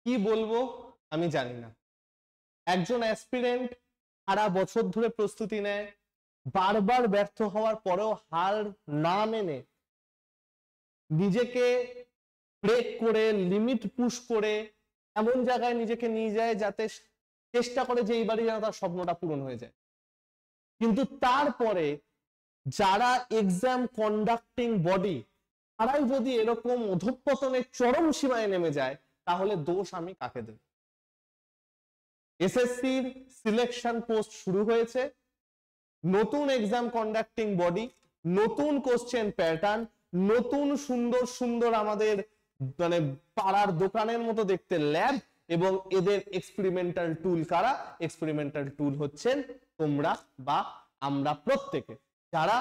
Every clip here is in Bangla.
কি বলবো আমি জানি না। একজন অ্যাসপিরেন্ট সারা বছর ধরে প্রস্তুতি নেয়, বারবার ব্যর্থ হওয়ার পরেও হার না মেনে নিজেকে ব্রেক করে লিমিট পুশ করে এমন জায়গায় নিজেকে নিয়ে যায় যাতে চেষ্টা করে যে এইবারই যেন তার স্বপ্নটা পূরণ হয়ে যায়। কিন্তু তারপরে যারা এক্সাম কন্ডাক্টিং বডি তারাই যদি এরকম অধঃপতনের চরম সীমায় নেমে যায়, তাহলে দোষ আমি কাকে দেব? এসএসসির সিলেকশন পোস্ট শুরু হয়েছে, নতুন এক্সাম কন্ডাক্টিং বডি, নতুন কোশ্চেন প্যাটার্ন, নতুন সুন্দর সুন্দর আমাদের মানে পাড়ার দোকানের মতো দেখতে ল্যাব, এবং এদের এক্সপেরিমেন্টাল টুল কারা? এক্সপেরিমেন্টাল টুল হচ্ছেন তোমরা বা আমরা প্রত্যেকে, যারা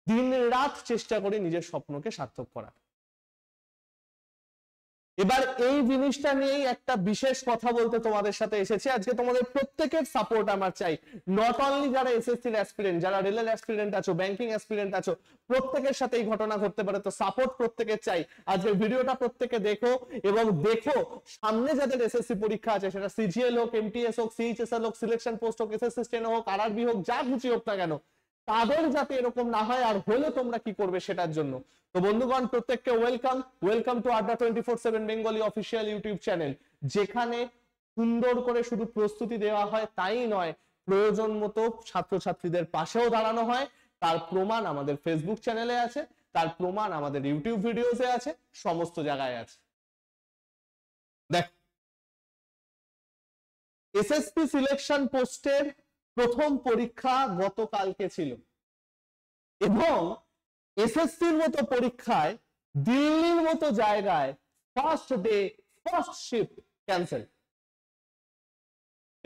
দিন রাত চেষ্টা করি নিজের স্বপ্নকে সার্থক করার। এবার এই জিনিসটা নিয়েই একটা বিশেষ কথা বলতে তোমাদের সাথে এসেছি আজকে। তোমাদের প্রত্যেকের সাপোর্ট আমার চাই, নট অনলি যারা এসএসসির অ্যাসপিরেন্ট, যারা রেলের অ্যাসপিরেন্ট আছো, ব্যাংকিং অ্যাসপিরেন্ট আছো, প্রত্যেকের সাথে এই ঘটনা ঘটতে পারে, তো সাপোর্ট প্রত্যেকের চাই। আজকের ভিডিওটা প্রত্যেকে দেখো, এবং দেখো সামনে যাদের এসএসসি পরীক্ষা আছে, সেটা সিজিএল হোক, এমটিএস হোক, সিএইচএসএল হোক, সিলেকশন পোস্ট হোক, এসএসসি স্টেনো হোক, আরআরবি হোক, যা খুশি হোক না কেন, তাদের যাতে এরকম না হয়, আর হলে তোমরা কি করবে সেটার জন্য। তো বন্ধুগণ, প্রত্যেককে ওয়েলকাম টু আড্ডা 24/7 বেঙ্গলি অফিসিয়াল ইউটিউব চ্যানেল, যেখানে সুন্দর করে শুধু প্রস্তুতি দেওয়া হয় তাই নয়, প্রয়োজন মতো ছাত্রছাত্রীদের পাশেও দাঁড়ানো হয়। তার প্রমাণ আমাদের ফেসবুক চ্যানেলে আছে, তার প্রমাণ আমাদের ইউটিউব ভিডিওতে আছে, সমস্ত জায়গায় আছে। দেখ, এসএসসি সিলেকশন পোস্টের প্রথম পরীক্ষা গতকালকে ছিল, এবং এসএসসির মতো পরীক্ষায় দিল্লির মতো জায়গায় first day first shift cancel.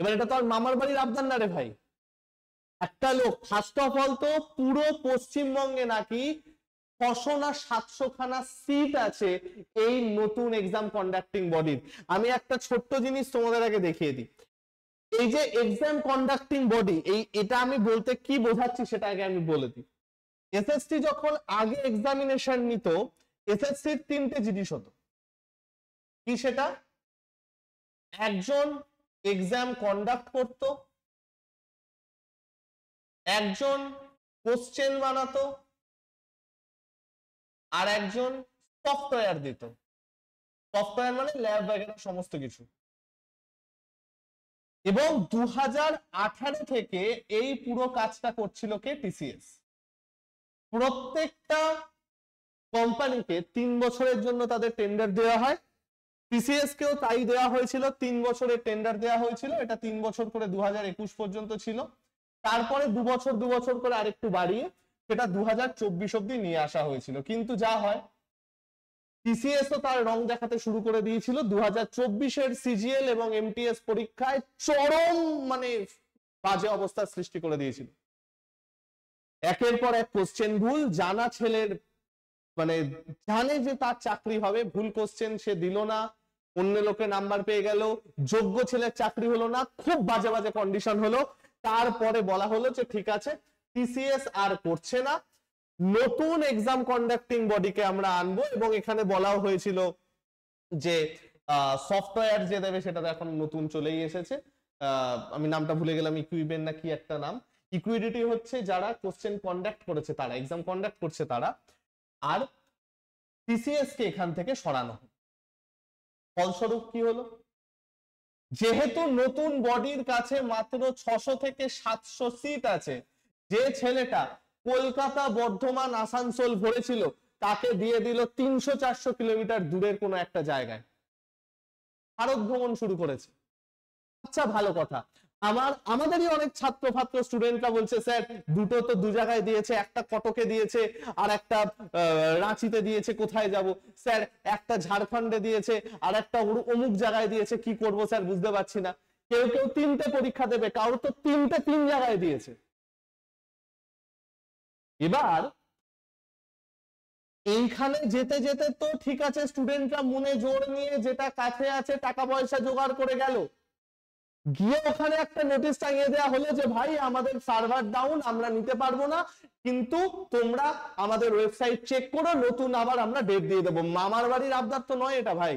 এবার এটা তো আর মামার বাড়ির আবদার না রে ভাই। একটা লোক, ফার্স্ট অফ অল তো পুরো পশ্চিমবঙ্গে নাকি 600 না 700 খানা সিট আছে এই নতুন এক্সাম কন্ডাক্টিং বডির। আমি একটা ছোট্ট জিনিস তোমাদের আগে দেখিয়ে দিই। এই যে এক্সাম কন্ডাক্টিং বডি, এটা আমি বলতে কি বোঝাচ্ছি সেটা আগে আমি বলে দিই। এসএসসি যখন আগে এক্সামিনেশন নিত, এসএসসির 3টে জিনিস হতো। কি সেটা? একজন এক্সাম কন্ডাক্ট করত, একজন কোশ্চেন বানাতো, আর একজন সফটওয়্যার দিত। সফটওয়্যার মানে ল্যাব বগেরা সমস্ত কিছু। এবং 2018 থেকে এই পুরো কাজটা করছিল কে? টিসিএস। প্রত্যেকটা কোম্পানিকে 3 বছরের জন্য তাদের টেন্ডার দেওয়া হয়, টিসিএস কেও তাই দেওয়া হয়েছিল, 3 বছরের টেন্ডার দেওয়া হয়েছিল। এটা 3 বছর করে 2021 পর্যন্ত ছিল, তারপরে 2 বছর করে আরেকটু বাড়িয়ে সেটা 2024 অব্দি নিয়ে আসা হয়েছিল। কিন্তু যা হয়, টিসিএস তো তার রং দেখাতে শুরু করে দিয়েছিল 2024-এর সিজিএল এবং এমটিএস পরীক্ষায় চরম মানে বাজে অবস্থার সৃষ্টি করে দিয়েছিল। একের পর এক কোশ্চেন ভুল, জানা ছেলের মানে জানে যে তার চাকরি হবে, ভুল কোশ্চেন সে দিল না, অন্য লোকে নাম্বার পেয়ে গেল, যোগ্য ছেলের চাকরি হলো না, খুব বাজে বাজে কন্ডিশন হলো। তারপরে বলা হলো যে ঠিক আছে, টিসিএস আর করছে না, নতুন এক্সাম কন্ডাক্টিং বডিকে আমরা আনবো। এবং এখানে বলাও হয়েছিল যে সফটওয়্যার যে দেবে সেটা তো এখন নতুন চলেই এসেছে, আমি নামটা ভুলে গেলাম, ইকুইবেন না কি একটা নাম। ইকুইডিটি হচ্ছে যারা কোশ্চেন কন্ডাক্ট করেছে, তারা এক্সাম কন্ডাক্ট করছে তারা, আর টিসিএস কে এখান থেকে সরানো। ফলস্বরূপ কি হলো? যেহেতু নতুন বডির কাছে মাত্র 600 থেকে 700 সিট আছে, যে ছেলেটা কলকাতা, বর্ধমান, আসানসোল ভরেছিল, তাকে দিয়ে দিল 300-400 কিলোমিটার দূরের কোনো একটা জায়গায়, ভারত ভ্রমণ শুরু করেছে। আচ্ছা, ভালো কথা। আমাদেরই অনেক ছাত্র স্টুডেন্টরা বলছে, স্যার দুটো তো দু জায়গায় দিয়েছে, একটা কটকে দিয়েছে আর একটা রাঁচিতে দিয়েছে, কোথায় যাব স্যার? একটা ঝাড়খণ্ডে দিয়েছে আর একটা অমুক জায়গায় দিয়েছে, কি করব স্যার বুঝতে পারছি না। কেউ 3টে পরীক্ষা দেবে, কারো তো 3 জায়গায় দিয়েছে। এবার এইখানে যেতে যেতে তো ঠিক আছে, স্টুডেন্টরা মনে জোর নিয়ে যেটা কাছে আছে টাকা পয়সা জোগাড় করে গেল, গিয়ে ওখানে একটা নোটিশ টাঙিয়ে দেওয়া হলো যে ভাই আমাদের সার্ভার ডাউন, আমরা নিতে পারবো না, কিন্তু তোমরা আমাদের ওয়েবসাইট চেক করো, নতুন আবার আমরা ডেট দিয়ে দেবো। মামার বাড়ির আবদার তো নয় এটা ভাই।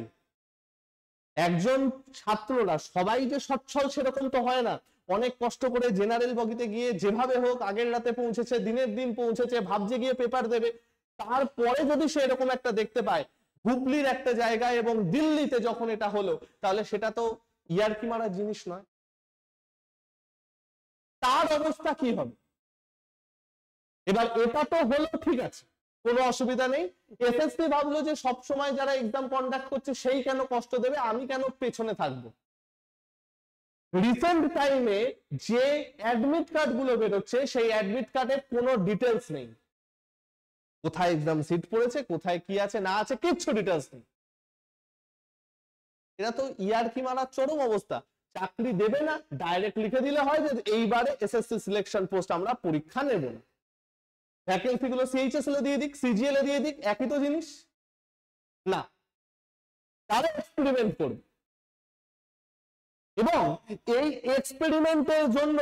একজন ছাত্ররা সবাই যে সচ্ছল সেরকম তো হয় না, অনেক কষ্ট করে জেনারেল বগিতে গিয়ে যেভাবে হোক আগের রাতে পৌঁছেছে, দিনের দিন পৌঁছেছে, ভাবছে গিয়ে পেপার দেবে, তারপরে যদি সে এরকম একটা দেখতে পায় হুগলির একটা জায়গায় এবং দিল্লিতে যখন এটা হলো, তাহলে সেটা তো ইয়ারকি মারার জিনিস নয়। তার অবস্থা কি হবে? এবার এটা তো হলো, ঠিক আছে, কোনো অসুবিধা নেই। এসএসসি ভাবলো যে সবসময় যারা এক্সাম কন্ডাক্ট করছে সেই কেন কষ্ট দেবে, আমি কেন পেছনে থাকবো। রিসেন্ট টাইমে যে অ্যাডমিট কার্ড গুলো বেরোচ্ছে সেই অ্যাডমিট কার্ডে কোনো ডিটেলস নেই, কোথায় এক্সাম সিট পড়েছে, কোথায় কি আছে না আছে, কিচ্ছু ডিটেলস নেই। এটা তো ইয়ারকি মারার চরম অবস্থা। চাকরি দেবে না, ডাইরেক্ট লিখে দিলে হয় যে এইবারে এসএসসি সিলেকশন পোস্ট আমরা পরীক্ষা নেব না, ভ্যাকেন্সি গুলো সিএইচএসএল এ দিয়ে দিক, সিজিএল এ দিয়ে দিক, একই তো জিনিস না, তারা এক্সপেরিমেন্ট করবে। এবং এই এক্সপেরিমেন্টের জন্য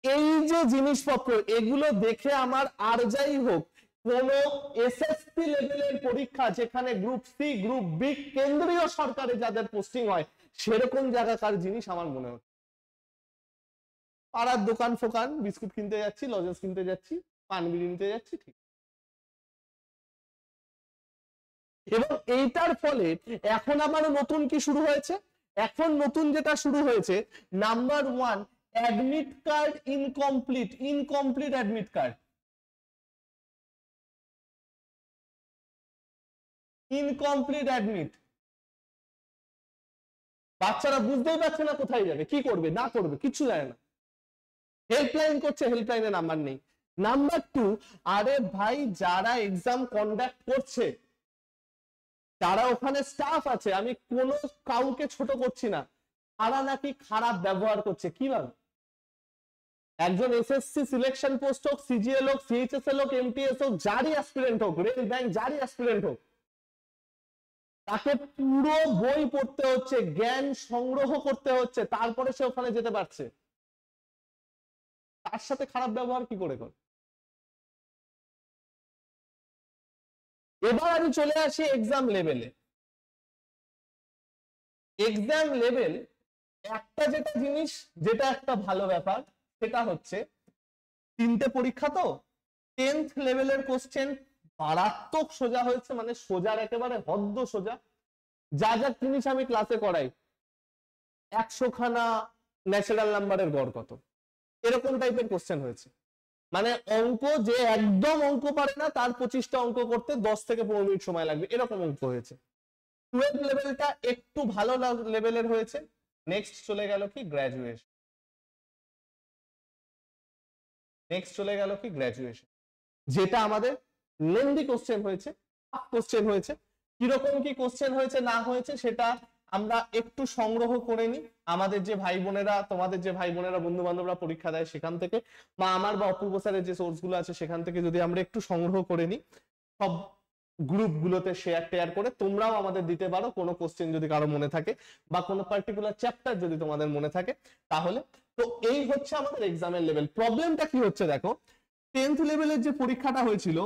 এই যে জিনিসপত্র এগুলো দেখে আমার আর যাই হোক কোন এসএসসি লেভেলের পরীক্ষা যেখানে গ্রুপ সি গ্রুপ বি কেন্দ্রীয় সরকারে যাদের পোস্টিং হয় সেরকম জায়গাকার জিনিস আমার মনে হচ্ছে। পাড়ার দোকান ফোকান বিস্কুট কিনতে যাচ্ছি, লজেন্স কিনতে যাচ্ছি, পান বিড়ি নিতে যাচ্ছি, ঠিক। এবং এইটার ফলে এখন আবার নতুন কি শুরু হয়েছে, এখন নতুন যেটা শুরু হয়েছে, number 1 admit card incomplete, incomplete admit card, incomplete admit. বাচ্চারা বুঝতেই পারছে না কোথায় যাবে, কি করবে না করবে কিচ্ছু জানে না, হেল্পলাইন করছে, হেল্পলাইনে নাম্বার নেই। নাম্বার 2, আরে ভাই যারা এক্সাম কন্ডাক্ট করছে যারা ওখানে স্টাফ আছে, আমি কোনো কাউকে ছোট করছি না, তারা নাকি খারাপ ব্যবহার করছে। কিভাবে? একজন এসএসসি সিলেকশন পোস্ট হোক, সিজিএল হোক, সিএইচএসএল হোক, এমটিএস হোক, যারই অ্যাসপিরেন্ট হোক, রেল ব্যাংক যারই অ্যাসপিরেন্ট হোক, তাকে পুরো বই পড়তে হচ্ছে, জ্ঞান সংগ্রহ করতে হচ্ছে, তারপরে সে ওখানে যেতে পারছে। তার সাথে খারাপ ব্যবহার কি করে করে? এবার আমি চলে আসি এক্সাম লেভেলে। এক্সাম লেভেল একটা যেটা জিনিস, যেটা একটা ভালো ব্যাপার, সেটা হচ্ছে 3টে পরীক্ষা তো 10th লেভেলের কোশ্চেন মারাত্মক সোজা হয়েছে, মানে সোজার একেবারে হদ্দ সোজা। যা যা জিনিস আমি ক্লাসে করাই, 100 খানা ন্যাচারাল নাম্বারের গড় কত, এরকম টাইপের কোশ্চেন হয়েছে। মানে অঙ্ক যে একদম অঙ্ক পারে না তার 25টা অঙ্ক করতে 10 থেকে 15 মিনিট সময় লাগবে, এরকম অঙ্ক হয়েছে। 12 লেভেলটা একটু ভালো লেভেলের হয়েছে। নেক্সট চলে গেল কি গ্রাজুয়েশন, নেক্সট চলে গেল কি গ্রাজুয়েশন, যেটা আমাদের লেন্দি কোশ্চেন হয়েছে, টাফ কোশ্চেন হয়েছে। কিরকম কি কোশ্চেন হয়েছে না হয়েছে সেটা আমরা একটু সংগ্রহ করে নিই আমাদের যে ভাই বোনেরা, তোমাদের যে ভাই বোনেরা বন্ধু বান্ধবরা পরীক্ষা দেয় সেখান থেকে, বা আমার বা অপূর্ব স্যারের যে সোর্স গুলো আছে সেখান থেকে যদি আমরা একটু সংগ্রহ করে নিই, সব গ্রুপ গুলোতে শেয়ার করে তোমরাও আমাদের দিতে পারো কোনো কোশ্চেন যদি কারো মনে থাকে, বা কোনো পার্টিকুলার চ্যাপ্টার যদি তোমাদের মনে থাকে তাহলে। তো এই হচ্ছে আমাদের এক্সামের লেভেল। প্রবলেমটা কি হচ্ছে দেখো, 10th লেভেলের যে পরীক্ষাটা হয়েছিল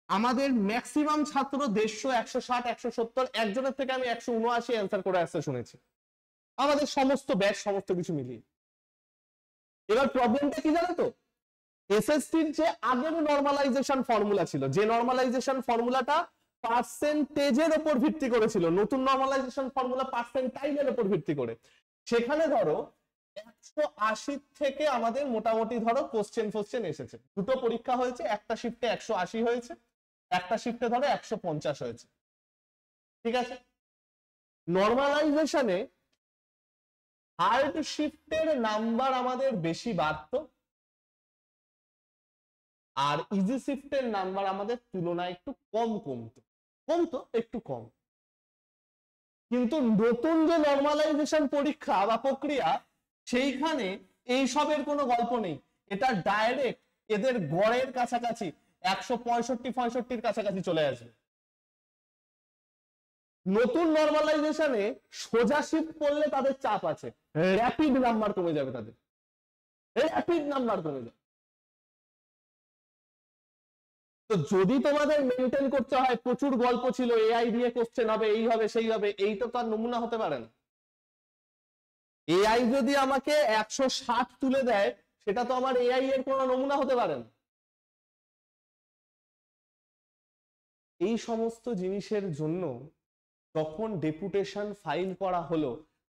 আমাদের ম্যাক্সিমাম ছাত্র 150, 160, 170, একজনের থেকে আমি 179 অ্যান্সার করে আসতে শুনেছি, আমাদের সমস্ত ব্যাচ সমস্ত কিছু মিলিয়ে। এবার প্রবলেমটা কি জানো তো, এসএসসির যে আগের নরমালাইজেশন ফর্মুলা ছিল, যে নরমালাইজেশন ফর্মুলাটা পার্সেন্টেজের উপর ভিত্তি করেছিল, নতুন নরমালাইজেশন ফর্মুলা পার্সেন্টাইলের উপর ভিত্তি করে, সেখানে ধরো 180 থেকে আমাদের মোটামুটি ধরো কোশ্চেন এসেছে। দুটো পরীক্ষা হয়েছে, একটা শিফটে 180 হয়েছে, একটা শিফটে ধরো 150 হয়েছে, ঠিক আছে। নরমালাইজেশনে হার্ড শিফটের নাম্বার আমাদের বেশি বাড়তো, আর ইজি শিফটের নাম্বার আমাদের তুলনায় একটু কমতো একটু কম। কিন্তু নতুন যে নরমালাইজেশন পরীক্ষা বা প্রক্রিয়া, সেইখানে এইসবের কোনো গল্প নেই, এটা ডাইরেক্ট এদের গড়ের কাছাকাছি 165-65 কাছাকাছি চলে আসবে। নতুন নরমালাইজেশনে সোজা শিফট পড়লে তাদের চাপ আছে, র‍্যাপিড নাম্বার কমে যাবে, তাদের র‍্যাপিড নাম্বার কমে যাবে। তো যদি তোমাদের মেনটেন করতে হয় প্রচুর গল্প ছিল, এআই দিয়ে কোশ্চেন হবে, এই হবে সেই হবে, এইটা তো আর নমুনা হতে পারে না। এআই যদি আমাকে 160 তুলে দেয়, সেটা তো আমার এআই এর কোনো নমুনা হতে পারে না। এই সমস্ত জিনিসের জন্য যখন ডেপুটেশন ফাইল করা হলো,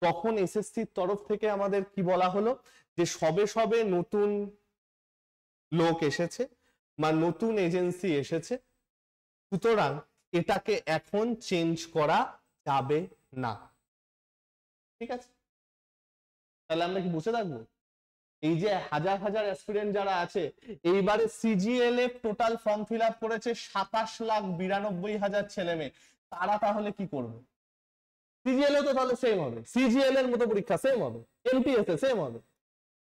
তখন এসএসসির তরফ থেকে আমাদের কি বলা হলো, যে সবে সবে নতুন লোক এসেছে বা নতুন এজেন্সি এসেছে, সুতরাং এটাকে এখন চেঞ্জ করা যাবে না। ঠিক আছে, তাহলে আমরা কি বসে থাকবো? এই যে হাজার হাজার অ্যাসপিরেন্ট যারা আছে, এইবারে সিজিএলএফ টোটাল ফর্ম ফিল আপ করেছে 27,92,000 ছেলে মেয়ে, তারা তাহলে কি করবে? সিজিএলএ তো তাহলে সেম হবে, সিজিএল এর মতো পরীক্ষা সেম হবে, এমটিএস এ সেম হবে,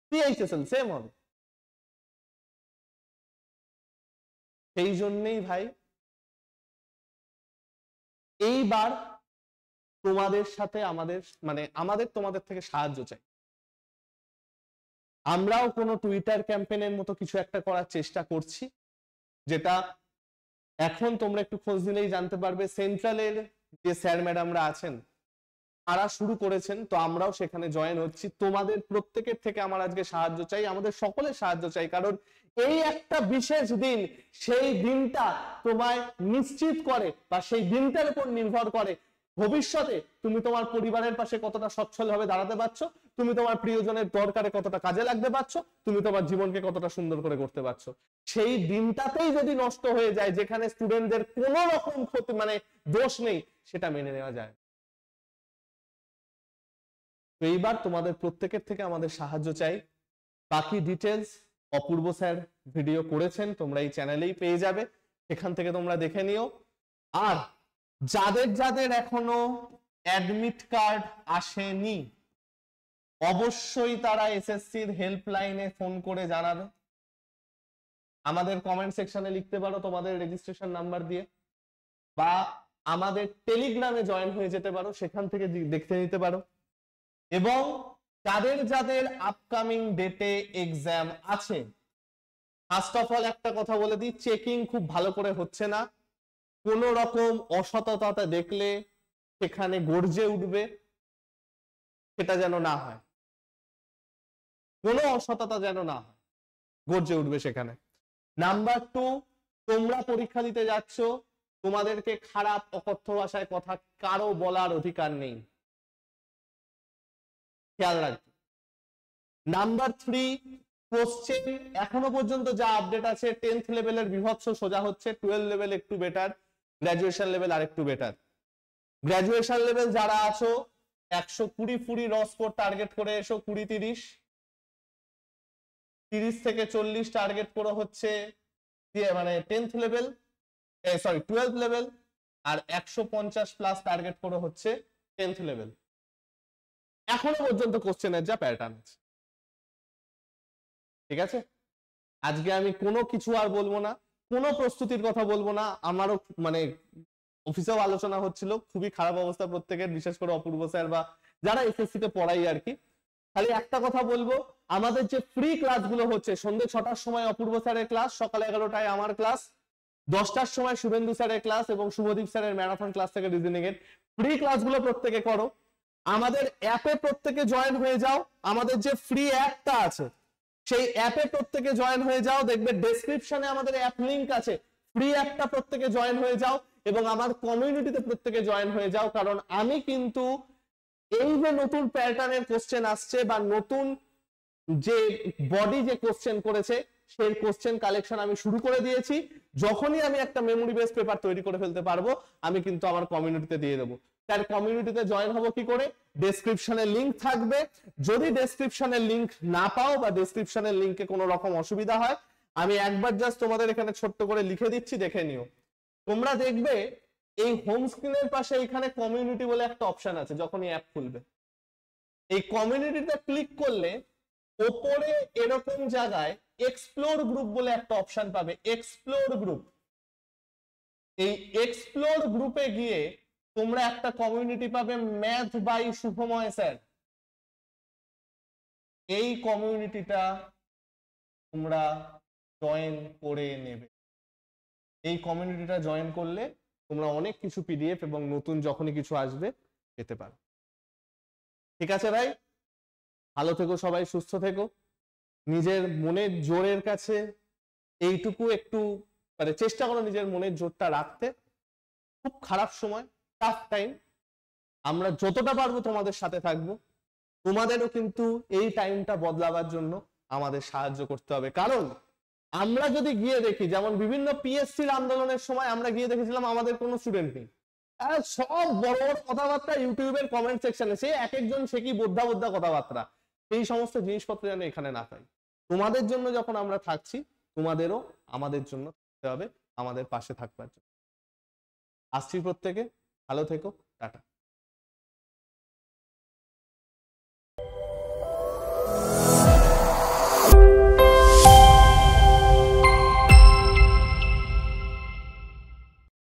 সিএইচএসএল সেম হবে। সেই জন্যই ভাই এইবার তোমাদের সাথে আমাদের মানে আমাদের তোমাদের থেকে সাহায্য চাই। আমরাও কোনো টুইটার ক্যাম্পেইনের মতো কিছু একটা করার চেষ্টা করছি, যেটা এখন তোমরা একটু খোঁজ নিলেই জানতে পারবে। সেন্ট্রালের যে স্যার ম্যাডামরা আছেন তারা শুরু করেছেন, তো আমরাও সেখানে জয়েন হচ্ছি। তোমাদের প্রত্যেকের থেকে আমার আজকে সাহায্য চাই, আমাদের সকলের সাহায্য চাই, কারণ এই একটা বিশেষ দিন, সেই দিনটা তোমায় নিশ্চিত করে বা সেই দিনটার উপর নির্ভর করে ভবিষ্যতে তুমি তোমার পরিবারের পাশে কতটা সচ্ছলভাবে দাঁড়াতে পারছো, তুমি তোমার প্রিয়জনের দরকারে কতটা কাজে লাগতে পারছো, তুমি তোমার জীবনকে কতটা সুন্দর করে করতে পারছো। সেই দিনটাতেই যদি নষ্ট হয়ে যায়, যেখানে স্টুডেন্টদের কোনো রকম ক্ষতি মানে দোষ নেই, সেটা মেনে নেওয়া যায়। তো এইবার তোমাদের প্রত্যেকের থেকে আমাদের সাহায্য চাই। বাকি ডিটেলস অপূর্ব স্যার ভিডিও করেছেন, তোমরা এই চ্যানেলেই পেয়ে যাবে, সেখান থেকে তোমরা দেখে নিও। আর যাদের যাদের এখনো অ্যাডমিট কার্ড আসেনি, অবশ্যই তারা এসএসসির হেল্পলাইনে ফোন করে জানাবে। আমাদের কমেন্ট সেকশনে লিখতে পারো তোমাদের রেজিস্ট্রেশন নাম্বার দিয়ে, বা আমাদের টেলিগ্রামে জয়েন হয়ে যেতে পারো, সেখান থেকে দেখতে নিতে পারো। এবং যাদের যাদের আপকামিং ডেটে এক্সাম আছে, ফার্স্ট অফ অল একটা কথা বলে দিই, চেকিং খুব ভালো করে হচ্ছে না। কোন রকম অসততা দেখলে সেখানে গর্জে উঠবে, সেটা যেন না হয়। কোনো অসততা যেন না হয়, গর্জে উঠবে সেখানে। নাম্বার 2, তোমরা পরীক্ষা দিতে যাচ্ছ, তোমাদেরকে খারাপ অকথ্য ভাষায় কথা কারো বলার অধিকার নেই, খেয়াল রাখবে। নাম্বার 3, কোশ্চেন এখনো পর্যন্ত যা আপডেট আছে, 10th লেভেলের বিভৎস সোজা হচ্ছে, 12 লেভেল একটু বেটার, গ্রাজুয়েশন লেভেল আরেকটু বেটার। গ্রাজুয়েশন লেভেল যারা আছো 120 র স্কোর টার্গেট করে এসো, 20-30, 30 থেকে 40 টার্গেট করে হচ্ছে মানে 10th level, sorry 12th level, আর 150 প্লাস টার্গেট করে হচ্ছে 10th লেভেল। এখনো পর্যন্ত কোশ্চেনের যা প্যাটার্ন আছে, ঠিক আছে। আজকে আমি কোনো কিছু আর বলবো না, কোনো প্রস্তুতির কথা বলবো না। আমারও মানে অফিসেও আলোচনা হচ্ছিল, খুবই খারাপ অবস্থা প্রত্যেকের, বিশেষ করে অপূর্ব স্যার বা যারা এসএসসি তে পড়াই আর কি। খালি একটা কথা বলবো, আমাদের যে ফ্রি ক্লাসগুলো হচ্ছে, সন্ধ্যে 6টার সময় অপূর্ব স্যারের ক্লাস, সকাল 11টায় আমার ক্লাস, 10টার সময় শুভেন্দু স্যারের ক্লাস এবং শুভদীপ স্যারের ম্যারাথন ক্লাস থেকে রিজনিং এর ফ্রি ক্লাসগুলো প্রত্যেকে করো। আমাদের অ্যাপে প্রত্যেকে জয়েন হয়ে যাও, আমাদের যে ফ্রি অ্যাপটা আছে সেই অ্যাপে প্রত্যেকে জয়েন হয়ে যাও, দেখবে ডেসক্রিপশনে আমাদের অ্যাপ লিংক আছে, ফ্রি অ্যাপটা প্রত্যেকে জয়েন হয়ে যাও এবং আমার কমিউনিটিতে প্রত্যেকে জয়েন হয়ে যাও। কারণ আমি কিন্তু এই যে নতুন প্যাটার্নের কোশ্চেন আসছে বা নতুন যে বডি যে কোশ্চেন করেছে, সেই কোশ্চেন কালেকশন আমি শুরু করে দিয়েছি। যখনই আমি একটা মেমোরি বেস পেপার তৈরি করে ফেলতে পারবো, আমি কিন্তু আমার কমিউনিটিতে দিয়ে দেবো। তার কমিউনিটিতে জয়েন হবো কি করে? ডেসক্রিপশনের লিংক থাকবে। যদি ডেসক্রিপশনের লিংক না পাও বা ডেসক্রিপশনের লিংকে কোনো রকম অসুবিধা হয়, আমি একবার জাস্ট তোমাদের এখানে ছোট্ট করে লিখে দিচ্ছি, দেখে নিও। তোমরা দেখবে এই হোম স্ক্রিনের পাশে এখানে কমিউনিটি বলে একটা অপশন আছে। যখনই অ্যাপ খুলবে, এই কমিউনিটিতে ক্লিক করলে ওপরে এরকম জায়গায় এক্সপ্লোর গ্রুপ বলে একটা অপশন পাবে, এক্সপ্লোর গ্রুপ। এই এক্সপ্লোর গ্রুপে গিয়ে তোমরা একটা কমিউনিটি পাবে, ম্যাথ বাই শুভময় স্যার। এই কমিউনিটিটা তোমরা জয়েন করে নেবে। এই কমিউনিটিটা জয়েন করলে তোমরা অনেক কিছু পিডিএফ এবং নতুন যখনই কিছু আসবে পেতে পারো। ঠিক আছে ভাই? ভালো থেকো সবাই, সুস্থ থেকো। নিজের মনের জোরের কাছে এইটুকু একটু মানে চেষ্টা করো নিজের মনের জোরটা রাখতে। খুব খারাপ সময়, টাফ টাইম, আমরা যতটা পারবো তোমাদের সাথে থাকবো। তোমাদেরও কিন্তু এই টাইমটা বদলাবার জন্য আমাদের সাহায্য করতে হবে। কারণ আমরা যদি গিয়ে দেখি, যেমন বিভিন্ন পিএসসির আন্দোলনের সময় আমরা গিয়ে দেখেছিলাম আমাদের কোনো স্টুডেন্ট নেই, সব বড় বড় কথাবার্তা ইউটিউবের কমেন্ট সেকশনে, সে এক একজন সে কি বোদ্ধা বোদ্ধা কথাবার্তা, সেই সমস্ত জিনিসপত্র যেন এখানে না পাই। তোমাদের জন্য যখন আমরা থাকছি, তোমাদেরও আমাদের জন্য থাকতে হবে, আমাদের পাশে থাকবার জন্য। আসছি প্রত্যেকে, ভালো থেকো, টাটা।